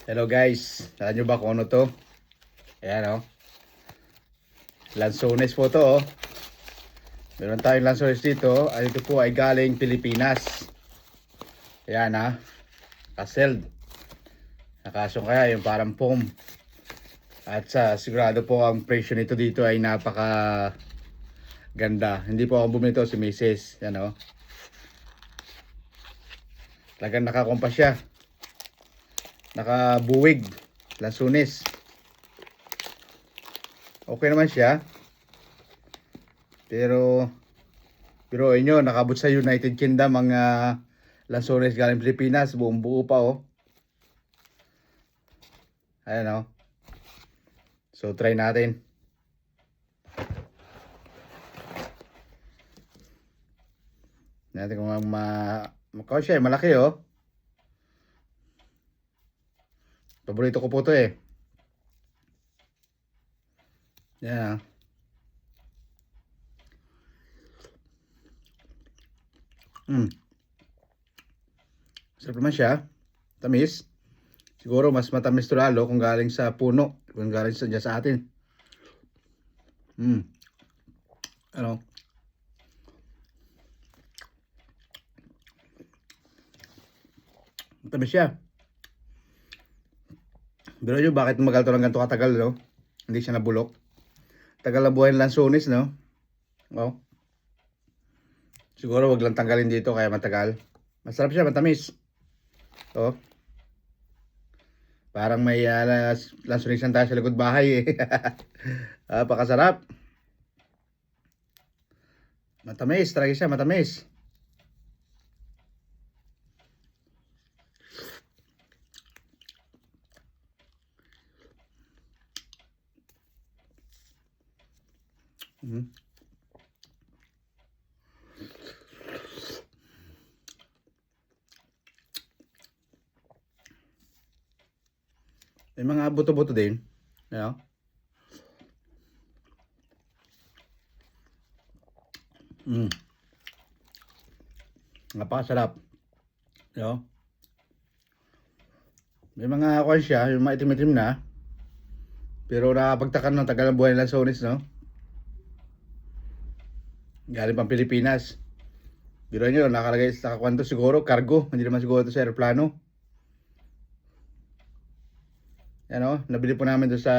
Hello guys, alam nyo ba kung ano to? Ayan Lanzones po to Meron tayong lanzones dito. Ito po ay galing Pilipinas. Ayan Kaseld. Nakasyon kaya yung parang foam. At sigurado po ang presyo nito dito ay napaka ganda. Hindi po ako bumili ito, si Mrs. Yan Talagang nakakompas siya. Nakabuwig. Lanzones. Okay naman siya. Pero inyo, nakabot sa United Kingdom ang lanzones galing Pilipinas. Buong buo pa Ayan So try natin. Natin kung makao siya. Malaki Paborito ko po to Yan Sarap naman siya. Tamis. Siguro mas matamis to lalo kung galing sa puno. Kung galing sa atin. Matamis siya. Pero yun, bakit magal to ng ganito katagal, Hindi siya nabulok. Tagal na buhay ng lanzones, Siguro wag lang tanggalin dito kaya matagal. Masarap siya, matamis. Parang may lansonisan tayo sa likod bahay Pakasarap. Matamis, talaga siya, matamis. May mga buto-buto din. Napakasarap. May mga kwan siya, yung maitim-itim na. Pero nakapagtaka ng tagal ng buhay ng lanzones, Galing pang Pilipinas. Biro nyo, nakalagay sa kwanto siguro, cargo. Hindi naman siguro ito sa aeroplano. Nabili po namin doon sa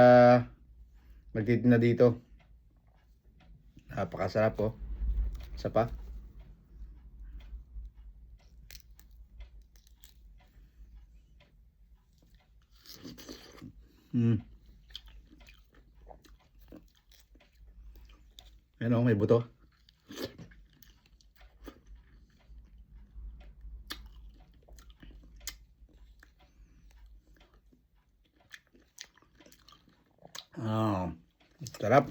magtitinda dito. Napakasarap Isa pa. May buto. Sarap.